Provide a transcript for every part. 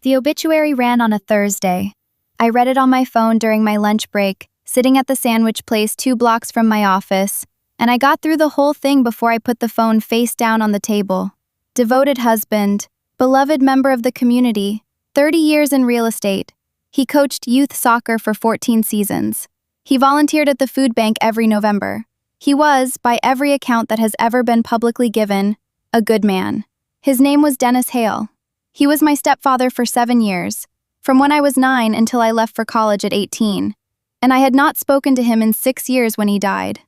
The obituary ran on a Thursday. I read it on my phone during my lunch break, sitting at the sandwich place 2 blocks from my office, and I got through the whole thing before I put the phone face down on the table. Devoted husband, beloved member of the community, 30 years in real estate. He coached youth soccer for 14 seasons. He volunteered at the food bank every November. He was, by every account that has ever been publicly given, a good man. His name was Dennis Hale. He was my stepfather for 7 years, from when I was 9 until I left for college at 18, and I had not spoken to him in 6 years when he died.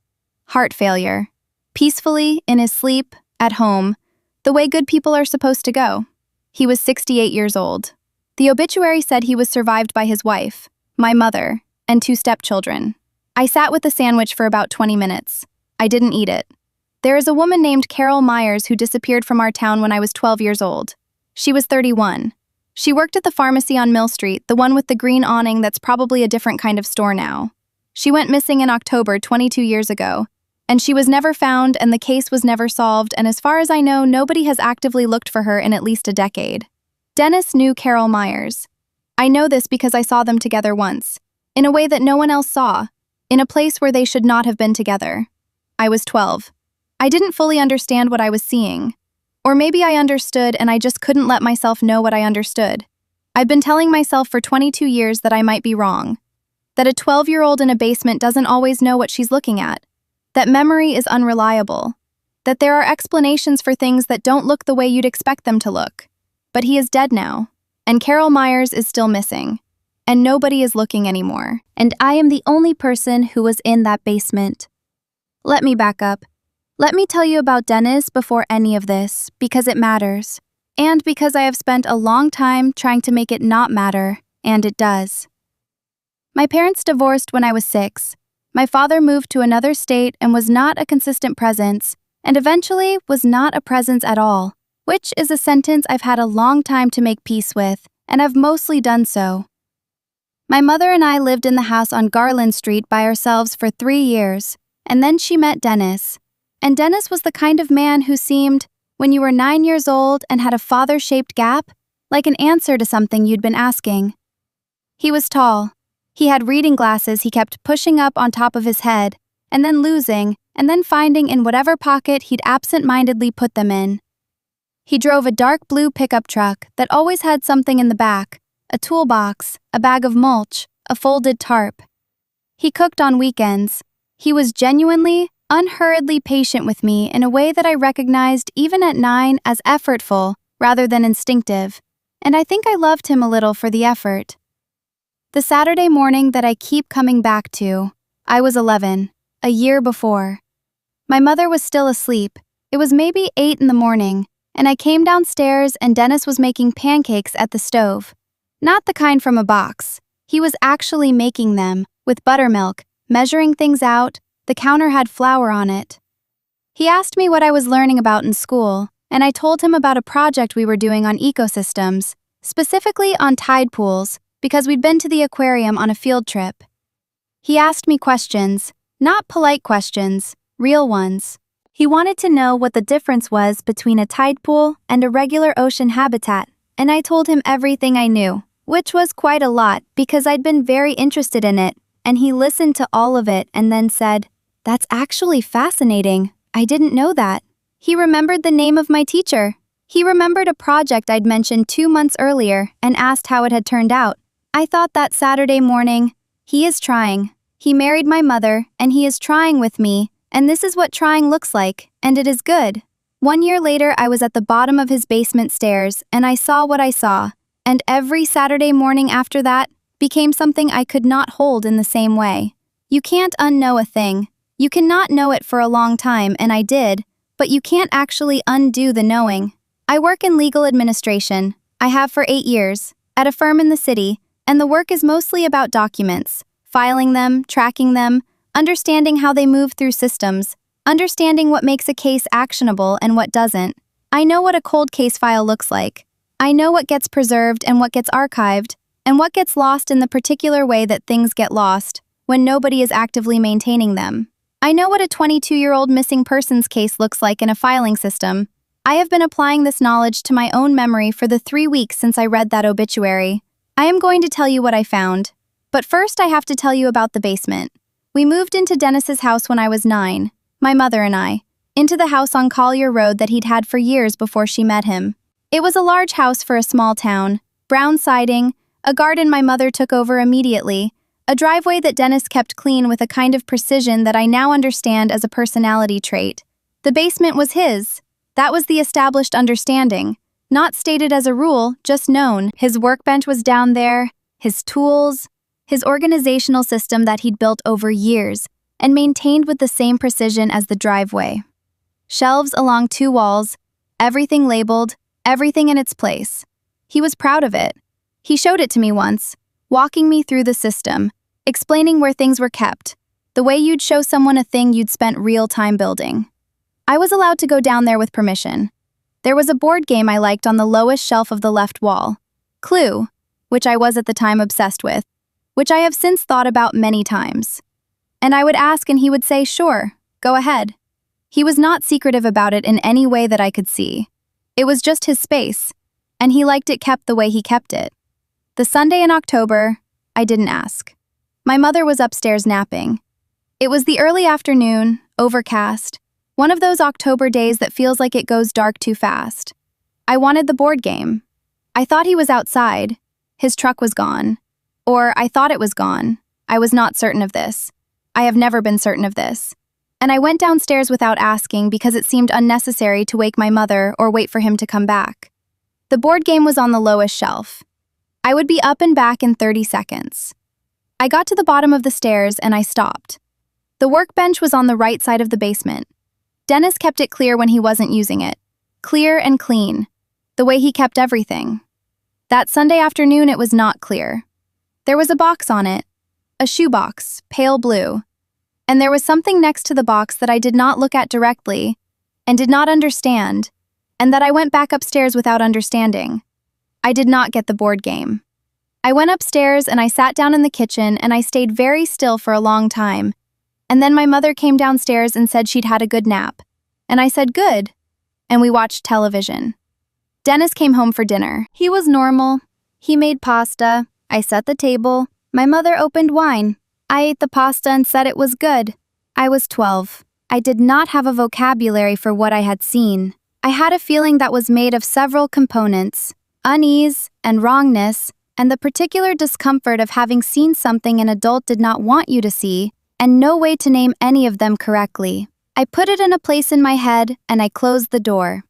Heart failure. Peacefully, in his sleep, at home, the way good people are supposed to go. He was 68 years old. The obituary said he was survived by his wife, my mother, and 2 stepchildren. I sat with the sandwich for about 20 minutes. I didn't eat it. There is a woman named Carol Meyers who disappeared from our town when I was 12 years old. She was 31. She worked at the pharmacy on Mill Street, the one with the green awning that's probably a different kind of store now. She went missing in October 22 years ago, and she was never found and the case was never solved, and as far as I know, nobody has actively looked for her in at least a decade. Dennis knew Carol Meyers. I know this because I saw them together once, in a way that no one else saw, in a place where they should not have been together. I was 12. I didn't fully understand what I was seeing. Or maybe I understood and I just couldn't let myself know what I understood. I've been telling myself for 22 years that I might be wrong. That a 12-year-old in a basement doesn't always know what she's looking at. That memory is unreliable. That there are explanations for things that don't look the way you'd expect them to look. But he is dead now. And Carol Meyers is still missing. And nobody is looking anymore. And I am the only person who was in that basement. Let me back up. Let me tell you about Dennis before any of this, because it matters. And because I have spent a long time trying to make it not matter, and it does. My parents divorced when I was 6. My father moved to another state and was not a consistent presence, and eventually was not a presence at all, which is a sentence I've had a long time to make peace with, and I've mostly done so. My mother and I lived in the house on Garland Street by ourselves for 3 years, and then she met Dennis. And Dennis was the kind of man who seemed, when you were 9 years old and had a father-shaped gap, like an answer to something you'd been asking. He was tall. He had reading glasses he kept pushing up on top of his head, and then losing, and then finding in whatever pocket he'd absent-mindedly put them in. He drove a dark blue pickup truck that always had something in the back, a toolbox, a bag of mulch, a folded tarp. He cooked on weekends. He was genuinely, unhurriedly patient with me in a way that I recognized even at 9 as effortful rather than instinctive, and I think I loved him a little for the effort. The Saturday morning that I keep coming back to, I was 11, a year before. My mother was still asleep. It was maybe 8 in the morning, and I came downstairs and Dennis was making pancakes at the stove. Not the kind from a box. He was actually making them, with buttermilk, measuring things out. The counter had flour on it. He asked me what I was learning about in school, and I told him about a project we were doing on ecosystems, specifically on tide pools, because we'd been to the aquarium on a field trip. He asked me questions, not polite questions, real ones. He wanted to know what the difference was between a tide pool and a regular ocean habitat, and I told him everything I knew, which was quite a lot because I'd been very interested in it, and he listened to all of it and then said, "That's actually fascinating. I didn't know that." He remembered the name of my teacher. He remembered a project I'd mentioned 2 months earlier and asked how it had turned out. I thought that Saturday morning, he is trying. He married my mother, and he is trying with me, and this is what trying looks like, and it is good. 1 year later, I was at the bottom of his basement stairs, and I saw what I saw, and every Saturday morning after that became something I could not hold in the same way. You can't unknow a thing. You cannot know it for a long time, and I did, but you can't actually undo the knowing. I work in legal administration. I have for 8 years, at a firm in the city, and the work is mostly about documents, filing them, tracking them, understanding how they move through systems, understanding what makes a case actionable and what doesn't. I know what a cold case file looks like. I know what gets preserved and what gets archived, and what gets lost in the particular way that things get lost, when nobody is actively maintaining them. I know what a 22-year-old missing persons case looks like in a filing system. I have been applying this knowledge to my own memory for the 3 weeks since I read that obituary. I am going to tell you what I found. But first I have to tell you about the basement. We moved into Dennis's house when I was 9, my mother and I, into the house on Collier Road that he'd had for years before she met him. It was a large house for a small town, brown siding, a garden my mother took over immediately, a driveway that Dennis kept clean with a kind of precision that I now understand as a personality trait. The basement was his. That was the established understanding. Not stated as a rule, just known. His workbench was down there, his tools, his organizational system that he'd built over years and maintained with the same precision as the driveway. Shelves along 2 walls, everything labeled, everything in its place. He was proud of it. He showed it to me once, walking me through the system, explaining where things were kept, the way you'd show someone a thing you'd spent real time building. I was allowed to go down there with permission. There was a board game I liked on the lowest shelf of the left wall, Clue, which I was at the time obsessed with, which I have since thought about many times. And I would ask and he would say, sure, go ahead. He was not secretive about it in any way that I could see. It was just his space, and he liked it kept the way he kept it. The Sunday in October, I didn't ask. My mother was upstairs napping. It was the early afternoon, overcast, one of those October days that feels like it goes dark too fast. I wanted the board game. I thought he was outside. His truck was gone. Or I thought it was gone. I was not certain of this. I have never been certain of this. And I went downstairs without asking because it seemed unnecessary to wake my mother or wait for him to come back. The board game was on the lowest shelf. I would be up and back in 30 seconds. I got to the bottom of the stairs and I stopped. The workbench was on the right side of the basement. Dennis kept it clear when he wasn't using it. Clear and clean. The way he kept everything. That Sunday afternoon it was not clear. There was a box on it. A shoebox, pale blue. And there was something next to the box that I did not look at directly, and did not understand, and that I went back upstairs without understanding. I did not get the board game. I went upstairs and I sat down in the kitchen and I stayed very still for a long time. And then my mother came downstairs and said she'd had a good nap. And I said good. And we watched television. Dennis came home for dinner. He was normal. He made pasta. I set the table. My mother opened wine. I ate the pasta and said it was good. I was 12. I did not have a vocabulary for what I had seen. I had a feeling that was made of several components, unease and wrongness, and the particular discomfort of having seen something an adult did not want you to see, and no way to name any of them correctly. I put it in a place in my head, and I closed the door.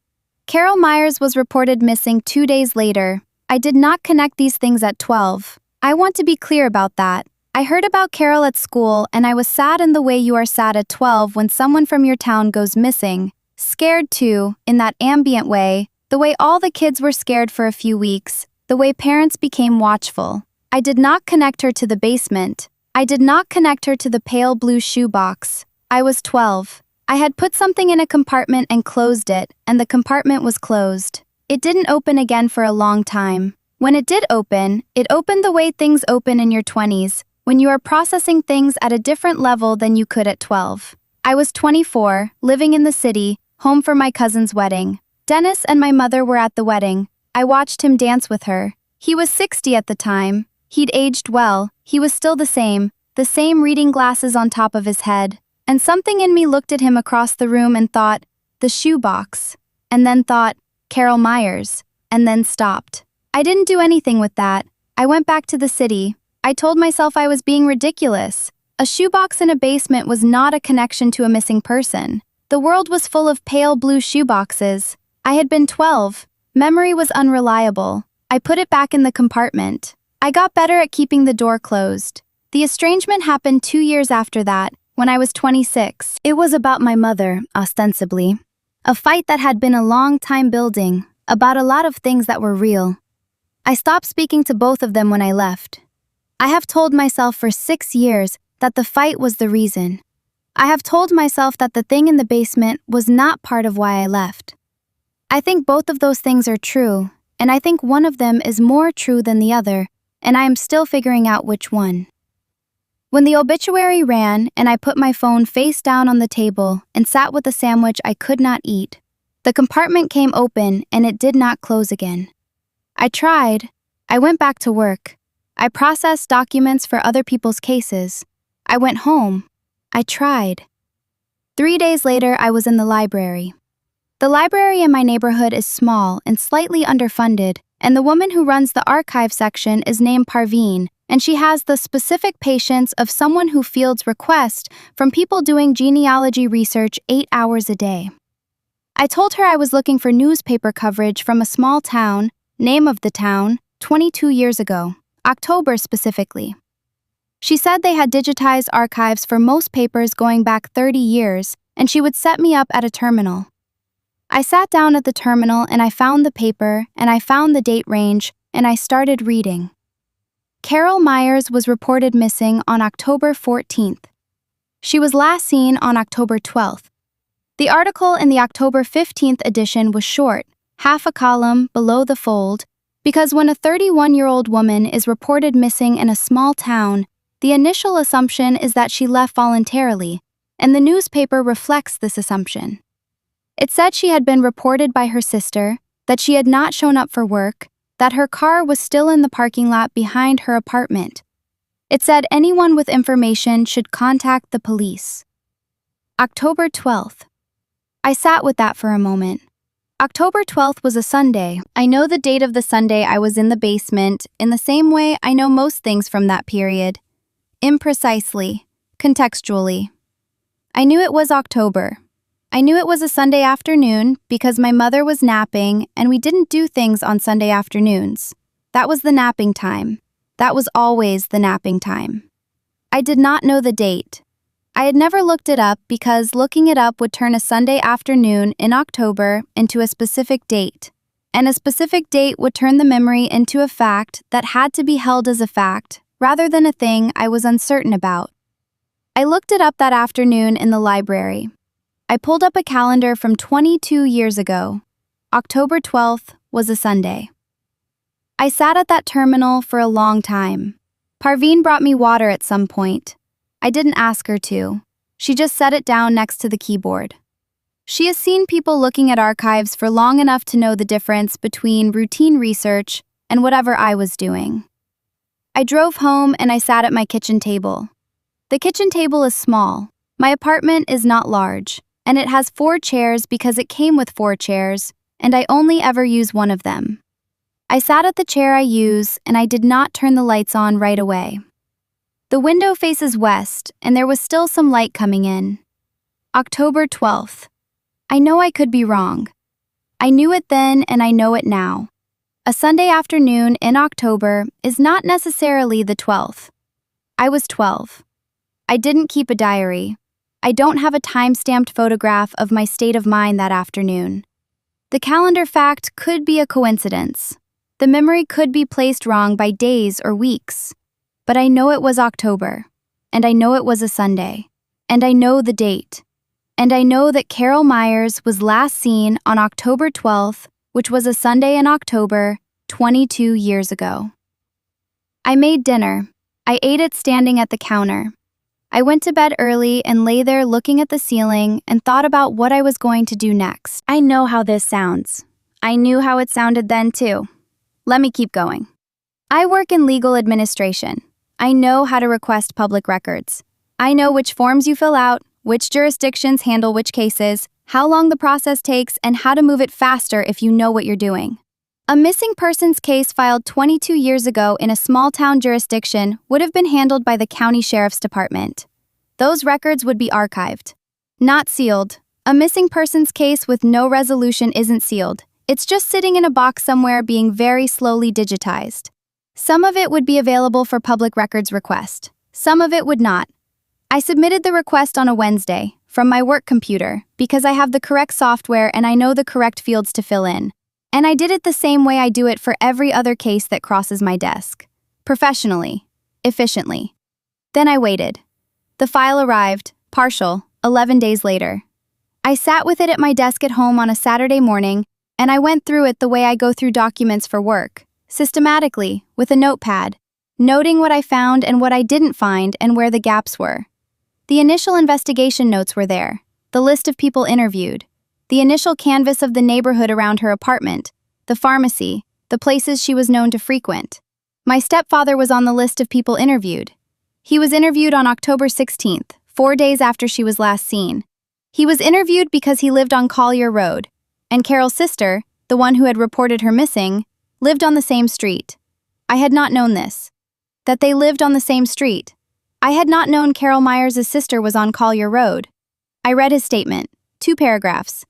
Carol Meyers was reported missing 2 days later. I did not connect these things at 12. I want to be clear about that. I heard about Carol at school, and I was sad in the way you are sad at 12 when someone from your town goes missing. Scared too, in that ambient way, the way all the kids were scared for a few weeks, the way parents became watchful. I did not connect her to the basement. I did not connect her to the pale blue shoebox. I was 12. I had put something in a compartment and closed it, and the compartment was closed. It didn't open again for a long time. When it did open, it opened the way things open in your 20s, when you are processing things at a different level than you could at 12. I was 24, living in the city, home for my cousin's wedding. Dennis and my mother were at the wedding. I watched him dance with her. He was 60 at the time. He'd aged well. He was still the same reading glasses on top of his head. And something in me looked at him across the room and thought, the shoebox. And then thought, Carol Meyers. And then stopped. I didn't do anything with that. I went back to the city. I told myself I was being ridiculous. A shoebox in a basement was not a connection to a missing person. The world was full of pale blue shoeboxes. I had been 12. Memory was unreliable. I put it back in the compartment. I got better at keeping the door closed. The estrangement happened 2 years after that, when I was 26. It was about my mother, ostensibly. A fight that had been a long time building, about a lot of things that were real. I stopped speaking to both of them when I left. I have told myself for 6 years that the fight was the reason. I have told myself that the thing in the basement was not part of why I left. I think both of those things are true, and I think one of them is more true than the other, and I am still figuring out which one. When the obituary ran and I put my phone face down on the table and sat with a sandwich I could not eat, The compartment came open and it did not close again. I tried. I went back to work. I processed documents for other people's cases. I went home. I tried. 3 days later, I was in the library. The library in my neighborhood is small and slightly underfunded, and the woman who runs the archive section is named Parveen, and she has the specific patience of someone who fields requests from people doing genealogy research 8 hours a day. I told her I was looking for newspaper coverage from a small town, name of the town, 22 years ago, October specifically. She said they had digitized archives for most papers going back 30 years, and she would set me up at a terminal. I sat down at the terminal and I found the paper and I found the date range and I started reading. Carol Meyers was reported missing on October 14th. She was last seen on October 12th. The article in the October 15th edition was short, half a column below the fold, because when a 31-year-old woman is reported missing in a small town, the initial assumption is that she left voluntarily, and the newspaper reflects this assumption. It said she had been reported by her sister, that she had not shown up for work, that her car was still in the parking lot behind her apartment. It said anyone with information should contact the police. October 12th. I sat with that for a moment. October 12th was a Sunday. I know the date of the Sunday I was in the basement in the same way I know most things from that period. Imprecisely, contextually. I knew it was October. I knew it was a Sunday afternoon because my mother was napping and we didn't do things on Sunday afternoons. That was the napping time. That was always the napping time. I did not know the date. I had never looked it up because looking it up would turn a Sunday afternoon in October into a specific date, and a specific date would turn the memory into a fact that had to be held as a fact rather than a thing I was uncertain about. I looked it up that afternoon in the library. I pulled up a calendar from 22 years ago. October 12th was a Sunday. I sat at that terminal for a long time. Parveen brought me water at some point. I didn't ask her to. She just set it down next to the keyboard. She has seen people looking at archives for long enough to know the difference between routine research and whatever I was doing. I drove home and I sat at my kitchen table. The kitchen table is small. My apartment is not large, and it has 4 chairs because it came with 4 chairs, and I only ever use one of them. I sat at the chair I use, and I did not turn the lights on right away. The window faces west, and there was still some light coming in. October 12th. I know I could be wrong. I knew it then, and I know it now. A Sunday afternoon in October is not necessarily the 12th. I was 12. I didn't keep a diary. I don't have a time-stamped photograph of my state of mind that afternoon. The calendar fact could be a coincidence. The memory could be placed wrong by days or weeks. But I know it was October, and I know it was a Sunday, and I know the date. And I know that Carol Meyers was last seen on October 12th, which was a Sunday in October, 22 years ago. I made dinner. I ate it standing at the counter. I went to bed early and lay there looking at the ceiling and thought about what I was going to do next. I know how this sounds. I knew how it sounded then too. Let me keep going. I work in legal administration. I know how to request public records. I know which forms you fill out, which jurisdictions handle which cases, how long the process takes, and how to move it faster if you know what you're doing. A missing persons case filed 22 years ago in a small-town jurisdiction would have been handled by the county sheriff's department. Those records would be archived. Not sealed. A missing persons case with no resolution isn't sealed. It's just sitting in a box somewhere being very slowly digitized. Some of it would be available for public records request. Some of it would not. I submitted the request on a Wednesday from my work computer because I have the correct software and I know the correct fields to fill in. And I did it the same way I do it for every other case that crosses my desk. Professionally. Efficiently. Then I waited. The file arrived, partial, 11 days later. I sat with it at my desk at home on a Saturday morning, and I went through it the way I go through documents for work, systematically, with a notepad, noting what I found and what I didn't find and where the gaps were. The initial investigation notes were there, the list of people interviewed. the initial canvas of the neighborhood around her apartment, the pharmacy, the places she was known to frequent. My stepfather was on the list of people interviewed. He was interviewed on October 16th, 4 days after she was last seen. He was interviewed because he lived on Collier Road, and Carol's sister, the one who had reported her missing, lived on the same street. I had not known this. That they lived on the same street. I had not known Carol Meyers' sister was on Collier Road. I read his statement, 2 paragraphs.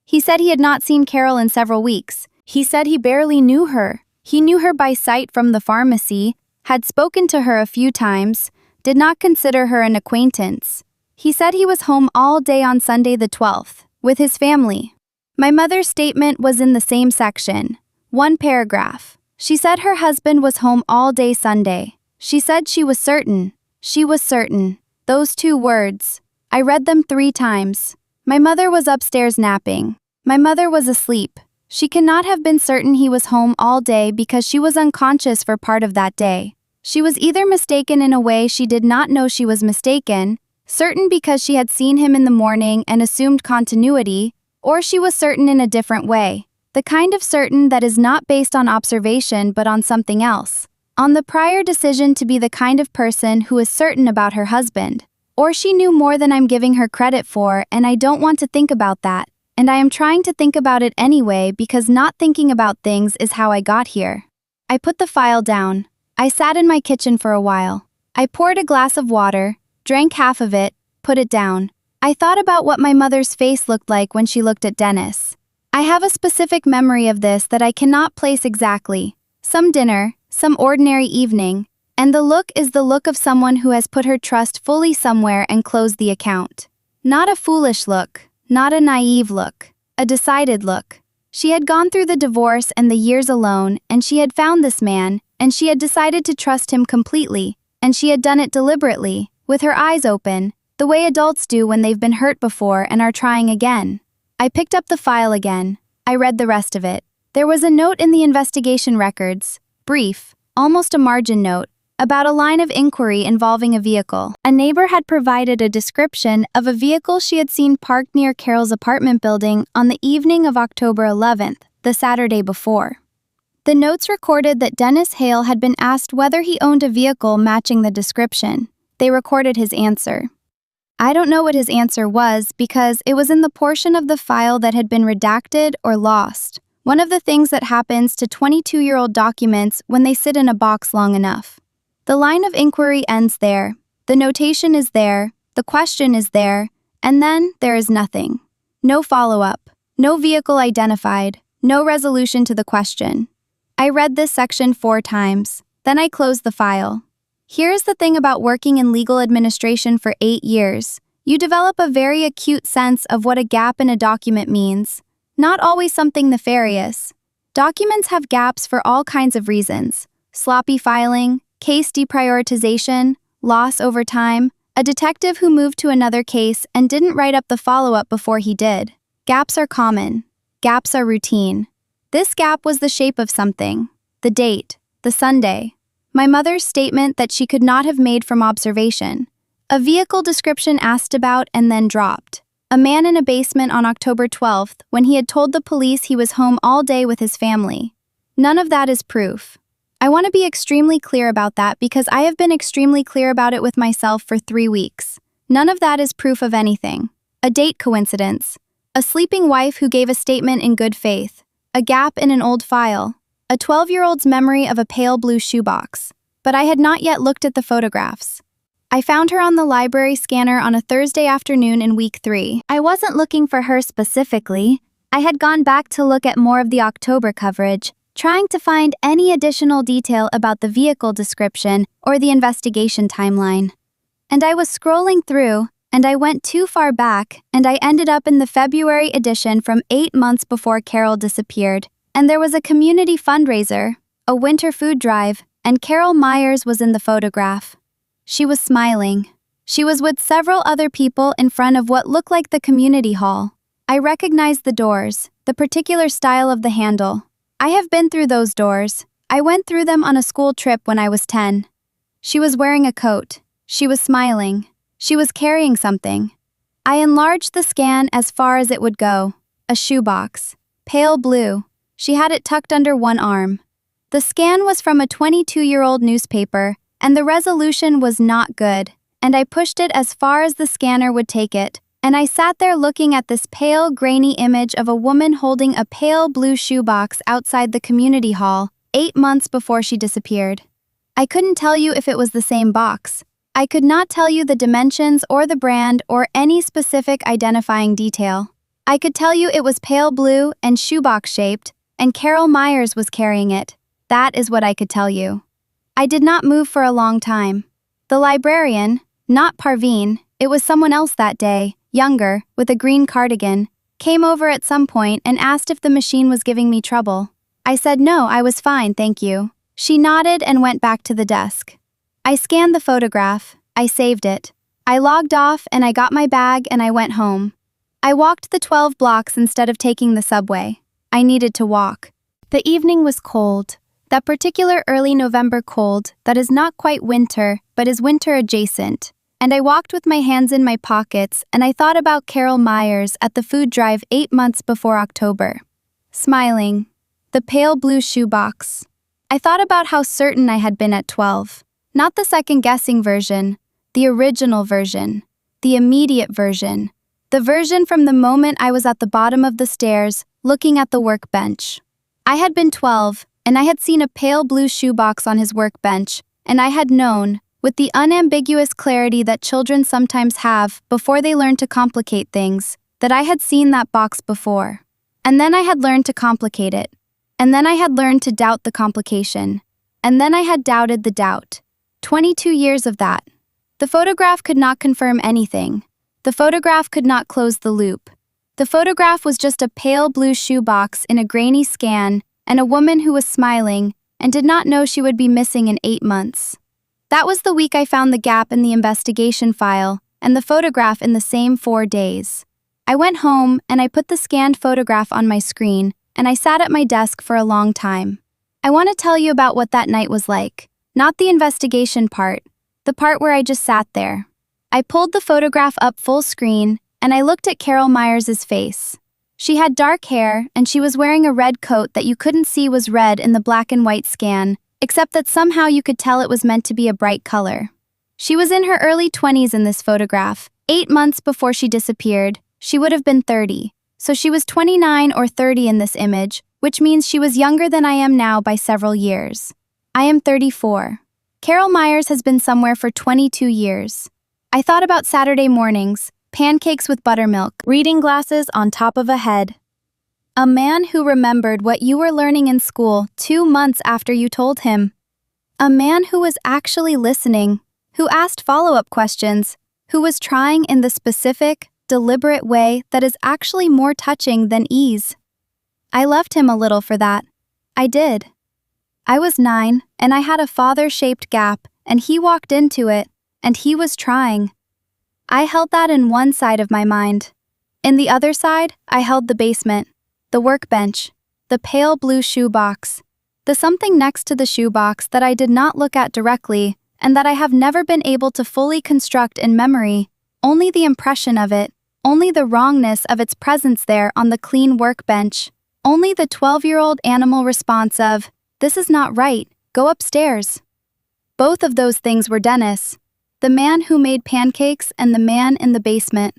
He said he had not seen Carol in several weeks. He said he barely knew her. He knew her by sight from the pharmacy, had spoken to her a few times, did not consider her an acquaintance. He said he was home all day on Sunday the 12th, with his family. My mother's statement was in the same section, 1 paragraph. She said her husband was home all day Sunday. She said she was certain. She was certain. Those 2 words. I read them 3 times. My mother was upstairs napping. My mother was asleep. She cannot have been certain he was home all day because she was unconscious for part of that day. She was either mistaken in a way she did not know she was mistaken, certain because she had seen him in the morning and assumed continuity, or she was certain in a different way, the kind of certain that is not based on observation but on something else, on the prior decision to be the kind of person who is certain about her husband. Or she knew more than I'm giving her credit for, and I don't want to think about that, and I am trying to think about it anyway because not thinking about things is how I got here. I put the file down. I sat in my kitchen for a while. I poured a glass of water, drank half of it, put it down. I thought about what my mother's face looked like when she looked at Dennis. I have a specific memory of this that I cannot place exactly. Some dinner, some ordinary evening, and the look is the look of someone who has put her trust fully somewhere and closed the account. Not a foolish look, not a naive look, a decided look. She had gone through the divorce and the years alone, and she had found this man, and she had decided to trust him completely, and she had done it deliberately, with her eyes open, the way adults do when they've been hurt before and are trying again. I picked up the file again. I read the rest of it. There was a note in the investigation records, brief, almost a margin note, about a line of inquiry involving a vehicle. A neighbor had provided a description of a vehicle she had seen parked near Carol's apartment building on the evening of October 11th, the Saturday before. The notes recorded that Dennis Hale had been asked whether he owned a vehicle matching the description. They recorded his answer. I don't know what his answer was because it was in the portion of the file that had been redacted or lost, one of the things that happens to 22-year-old documents when they sit in a box long enough. The line of inquiry ends there, the notation is there, the question is there, and then there is nothing. No follow-up, no vehicle identified, no resolution to the question. I read this section 4 times, then I closed the file. Here's the thing about working in legal administration for 8 years. You develop a very acute sense of what a gap in a document means, not always something nefarious. Documents have gaps for all kinds of reasons: sloppy filing, case deprioritization, loss over time, a detective who moved to another case and didn't write up the follow-up before he did. Gaps are common. Gaps are routine. This gap was the shape of something. The date, the Sunday. My mother's statement that she could not have made from observation. A vehicle description asked about and then dropped. A man in a basement on October 12th when he had told the police he was home all day with his family. None of that is proof. I want to be extremely clear about that because I have been extremely clear about it with myself for 3 weeks. None of that is proof of anything. A date coincidence. A sleeping wife who gave a statement in good faith. A gap in an old file. A 12-year-old's memory of a pale blue shoebox. But I had not yet looked at the photographs. I found her on the library scanner on a Thursday afternoon in week 3. I wasn't looking for her specifically. I had gone back to look at more of the October coverage, trying to find any additional detail about the vehicle description or the investigation timeline. And I was scrolling through, and I went too far back, and I ended up in the February edition from 8 months before Carol disappeared. And there was a community fundraiser, a winter food drive, and Carol Meyers was in the photograph. She was smiling. She was with several other people in front of what looked like the community hall. I recognized the doors, the particular style of the handle. I have been through those doors. I went through them on a school trip when I was 10. She was wearing a coat. She was smiling. She was carrying something. I enlarged the scan as far as it would go. a shoebox. Pale blue. She had it tucked under one arm. The scan was from a 22-year-old newspaper, and the resolution was not good, and I pushed it as far as the scanner would take it, and I sat there looking at this pale, grainy image of a woman holding a pale blue shoebox outside the community hall, 8 months before she disappeared. I couldn't tell you if it was the same box. I could not tell you the dimensions or the brand or any specific identifying detail. I could tell you it was pale blue and shoebox-shaped, and Carol Meyers was carrying it. That is what I could tell you. I did not move for a long time. The librarian, not Parveen, it was someone else that day, younger, with a green cardigan, came over at some point and asked if the machine was giving me trouble. I said no, I was fine, thank you. She nodded and went back to the desk. I scanned the photograph. I saved it. I logged off and I got my bag and I went home. I walked the 12 blocks instead of taking the subway. I needed to walk. The evening was cold. That particular early November cold that is not quite winter, but is winter adjacent. And I walked with my hands in my pockets and I thought about Carol Meyers at the food drive 8 months before October. Smiling. The pale blue shoebox. I thought about how certain I had been at 12. Not the second-guessing version, the original version, the immediate version, the version from the moment I was at the bottom of the stairs, looking at the workbench. I had been 12, and I had seen a pale blue shoebox on his workbench, and I had known, with the unambiguous clarity that children sometimes have before they learn to complicate things, that I had seen that box before. And then I had learned to complicate it. And then I had learned to doubt the complication. And then I had doubted the doubt. 22 years of that. The photograph could not confirm anything. The photograph could not close the loop. The photograph was just a pale blue shoebox in a grainy scan and a woman who was smiling and did not know she would be missing in 8 months. That was the week I found the gap in the investigation file and the photograph in the same 4 days. I went home and I put the scanned photograph on my screen and I sat at my desk for a long time. I want to tell you about what that night was like, not the investigation part, the part where I just sat there. I pulled the photograph up full screen, and I looked at Carol Meyers' face. She had dark hair, and she was wearing a red coat that you couldn't see was red in the black and white scan, except that somehow you could tell it was meant to be a bright color. She was in her early 20s in this photograph. 8 months before she disappeared, she would have been 30. So she was 29 or 30 in this image, which means she was younger than I am now by several years. I am 34. Carol Meyers has been somewhere for 22 years. I thought about Saturday mornings, pancakes with buttermilk, reading glasses on top of a head. A man who remembered what you were learning in school 2 months after you told him. A man who was actually listening, who asked follow-up questions, who was trying in the specific, deliberate way that is actually more touching than ease. I loved him a little for that. I did. I was 9, and I had a father-shaped gap, and he walked into it, and he was trying. I held that in one side of my mind. In the other side, I held the basement, the workbench, the pale blue shoebox, the something next to the shoebox that I did not look at directly, and that I have never been able to fully construct in memory, only the impression of it, only the wrongness of its presence there on the clean workbench, only the 12-year-old animal response of, "This is not right, go upstairs." Both of those things were Dennis, the man who made pancakes and the man in the basement.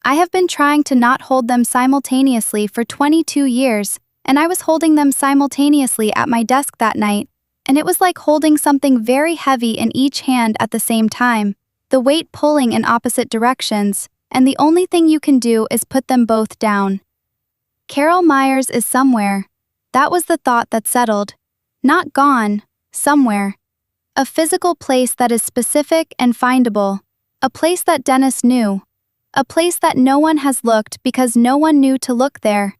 I have been trying to not hold them simultaneously for 22 years, and I was holding them simultaneously at my desk that night, and it was like holding something very heavy in each hand at the same time, the weight pulling in opposite directions, and the only thing you can do is put them both down. Carol Meyers is somewhere. That was the thought that settled. Not gone, somewhere. A physical place that is specific and findable. A place that Dennis knew. A place that no one has looked because no one knew to look there.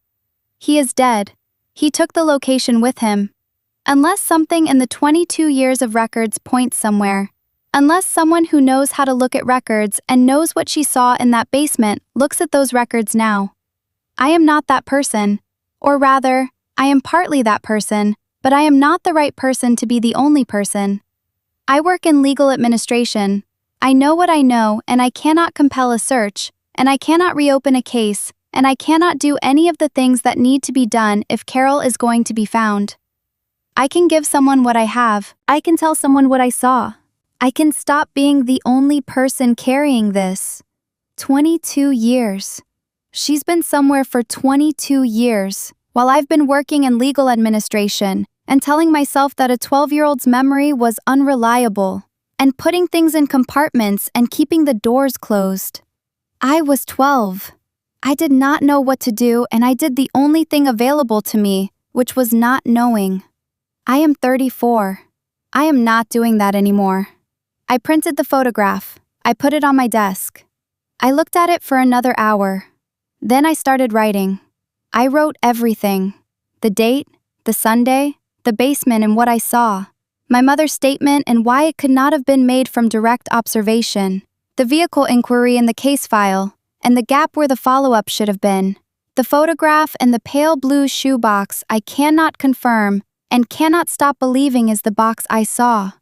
He is dead. He took the location with him. Unless something in the 22 years of records points somewhere. Unless someone who knows how to look at records and knows what she saw in that basement looks at those records now. I am not that person. Or rather, I am partly that person, but I am not the right person to be the only person. I work in legal administration. I know what I know, and I cannot compel a search, and I cannot reopen a case, and I cannot do any of the things that need to be done if Carol is going to be found. I can give someone what I have. I can tell someone what I saw. I can stop being the only person carrying this. 22 years. She's been somewhere for 22 years, while I've been working in legal administration and telling myself that a 12-year-old's memory was unreliable, and putting things in compartments and keeping the doors closed. I was 12. I did not know what to do, and I did the only thing available to me, which was not knowing. I am 34. I am not doing that anymore. I printed the photograph. I put it on my desk. I looked at it for another hour. Then I started writing. I wrote everything. The date, the Sunday, the basement and what I saw. My mother's statement and why it could not have been made from direct observation. The vehicle inquiry in the case file, and the gap where the follow-up should have been. The photograph and the pale blue shoebox I cannot confirm and cannot stop believing is the box I saw.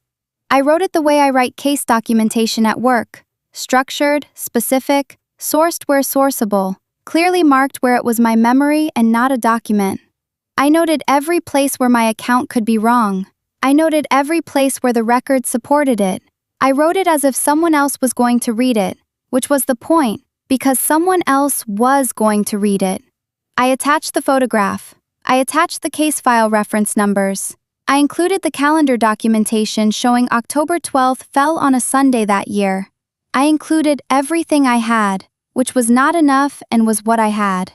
I wrote it the way I write case documentation at work. Structured, specific, sourced where sourceable, clearly marked where it was my memory and not a document. I noted every place where my account could be wrong. I noted every place where the record supported it. I wrote it as if someone else was going to read it, which was the point, because someone else was going to read it. I attached the photograph. I attached the case file reference numbers. I included the calendar documentation showing October 12th fell on a Sunday that year. I included everything I had, which was not enough and was what I had.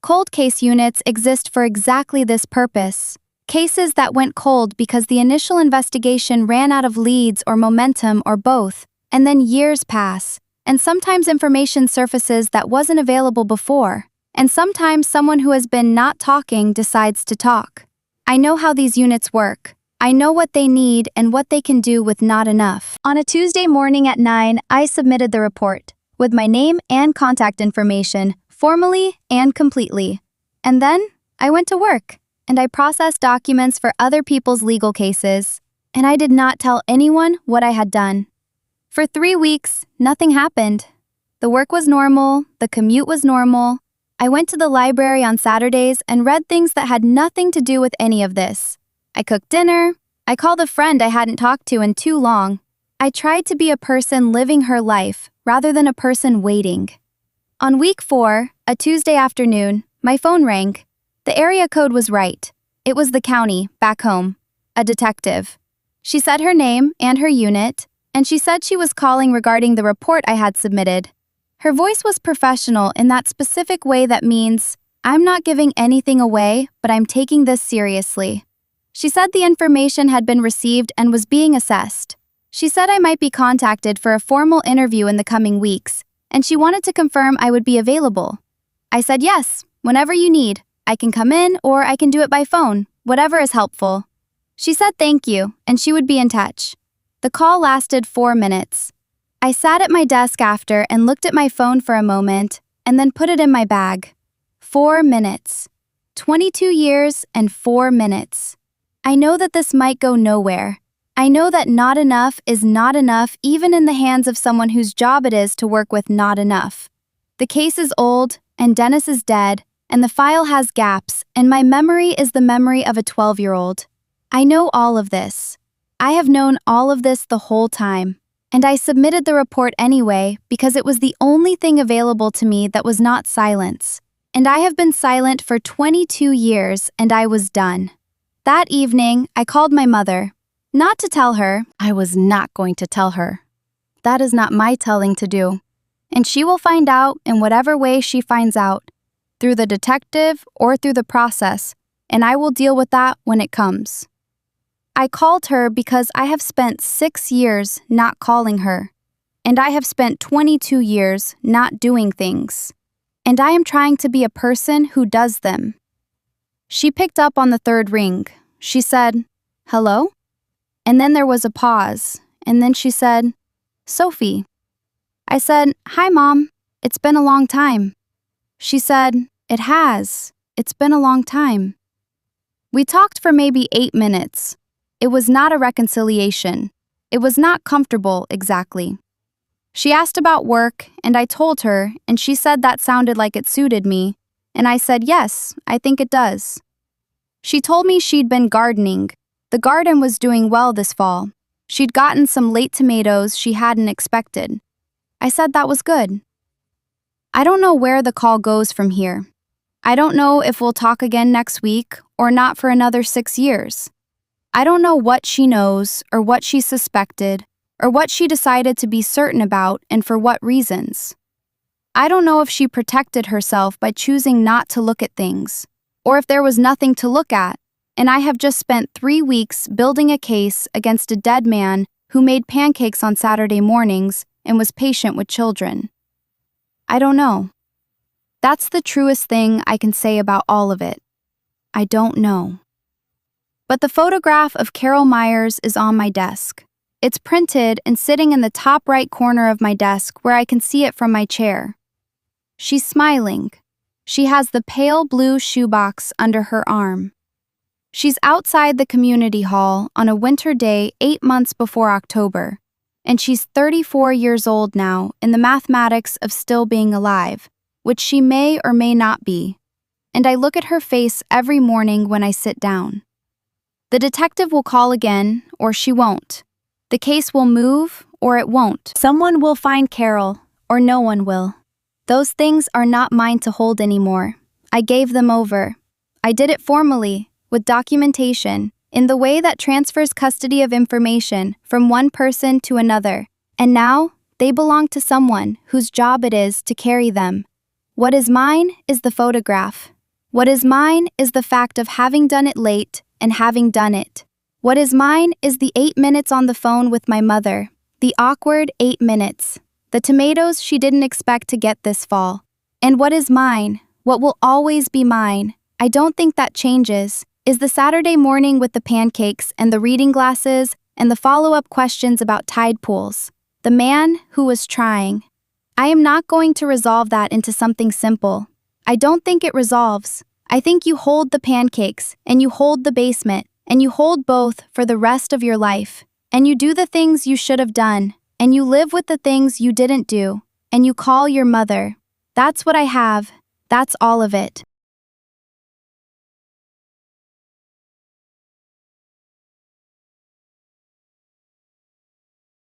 Cold case units exist for exactly this purpose. Cases that went cold because the initial investigation ran out of leads or momentum or both, and then years pass, and sometimes information surfaces that wasn't available before, and sometimes someone who has been not talking decides to talk. I know how these units work. I know what they need and what they can do with not enough. On a Tuesday morning at 9, I submitted the report, with my name and contact information, formally and completely. And then, I went to work, and I processed documents for other people's legal cases, and I did not tell anyone what I had done. For 3 weeks, nothing happened. The work was normal, the commute was normal. I went to the library on Saturdays and read things that had nothing to do with any of this. I cooked dinner. I called a friend I hadn't talked to in too long. I tried to be a person living her life rather than a person waiting. On week 4, a Tuesday afternoon, my phone rang. The area code was right. It was the county, back home. A detective. She said her name and her unit, and she said she was calling regarding the report I had submitted. Her voice was professional in that specific way that means, I'm not giving anything away, but I'm taking this seriously. She said the information had been received and was being assessed. She said I might be contacted for a formal interview in the coming weeks, and she wanted to confirm I would be available. I said yes, whenever you need. I can come in or I can do it by phone, whatever is helpful. She said thank you, and she would be in touch. The call lasted 4 minutes. I sat at my desk after and looked at my phone for a moment, and then put it in my bag. 4 minutes. 22 years and 4 minutes. I know that this might go nowhere. I know that not enough is not enough even in the hands of someone whose job it is to work with not enough. The case is old, and Dennis is dead, and the file has gaps, and my memory is the memory of a 12-year-old. I know all of this. I have known all of this the whole time. And I submitted the report anyway because it was the only thing available to me that was not silence. And I have been silent for 22 years, and I was done. That evening, I called my mother. Not to tell her. I was not going to tell her. That is not my telling to do. And she will find out in whatever way she finds out, through the detective or through the process, and I will deal with that when it comes. I called her because I have spent 6 years not calling her, and I have spent 22 years not doing things, and I am trying to be a person who does them. She picked up on the 3rd ring. She said, "Hello?" And then there was a pause, and then she said, "Sophie." I said, "Hi, Mom. It's been a long time." She said, "It has. It's been a long time." We talked for maybe 8 minutes. It was not a reconciliation. It was not comfortable, exactly. She asked about work, and I told her, and she said that sounded like it suited me, And I said, yes, I think it does. She told me she'd been gardening. The garden was doing well this fall. She'd gotten some late tomatoes she hadn't expected. I said that was good. I don't know where the call goes from here. I don't know if we'll talk again next week or not for another 6 years. I don't know what she knows or what she suspected or what she decided to be certain about and for what reasons. I don't know if she protected herself by choosing not to look at things, or if there was nothing to look at, and I have just spent 3 weeks building a case against a dead man who made pancakes on Saturday mornings and was patient with children. I don't know. That's the truest thing I can say about all of it. I don't know. But the photograph of Carol Meyers is on my desk. It's printed and sitting in the top right corner of my desk where I can see it from my chair. She's smiling. She has the pale blue shoebox under her arm. She's outside the community hall on a winter day 8 months before October, and she's 34 years old now in the mathematics of still being alive, which she may or may not be, and I look at her face every morning when I sit down. The detective will call again, or she won't. The case will move, or it won't. Someone will find Carol, or no one will. Those things are not mine to hold anymore. I gave them over. I did it formally, with documentation, in the way that transfers custody of information from one person to another, and now they belong to someone whose job it is to carry them. What is mine is the photograph. What is mine is the fact of having done it late and having done it. What is mine is the 8 minutes on the phone with my mother, the awkward 8 minutes, the tomatoes she didn't expect to get this fall. And what is mine, what will always be mine, I don't think that changes, is the Saturday morning with the pancakes and the reading glasses and the follow-up questions about tide pools. The man who was trying. I am not going to resolve that into something simple. I don't think it resolves. I think you hold the pancakes, and you hold the basement, and you hold both for the rest of your life. And you do the things you should have done, and you live with the things you didn't do, and you call your mother. That's what I have. That's all of it.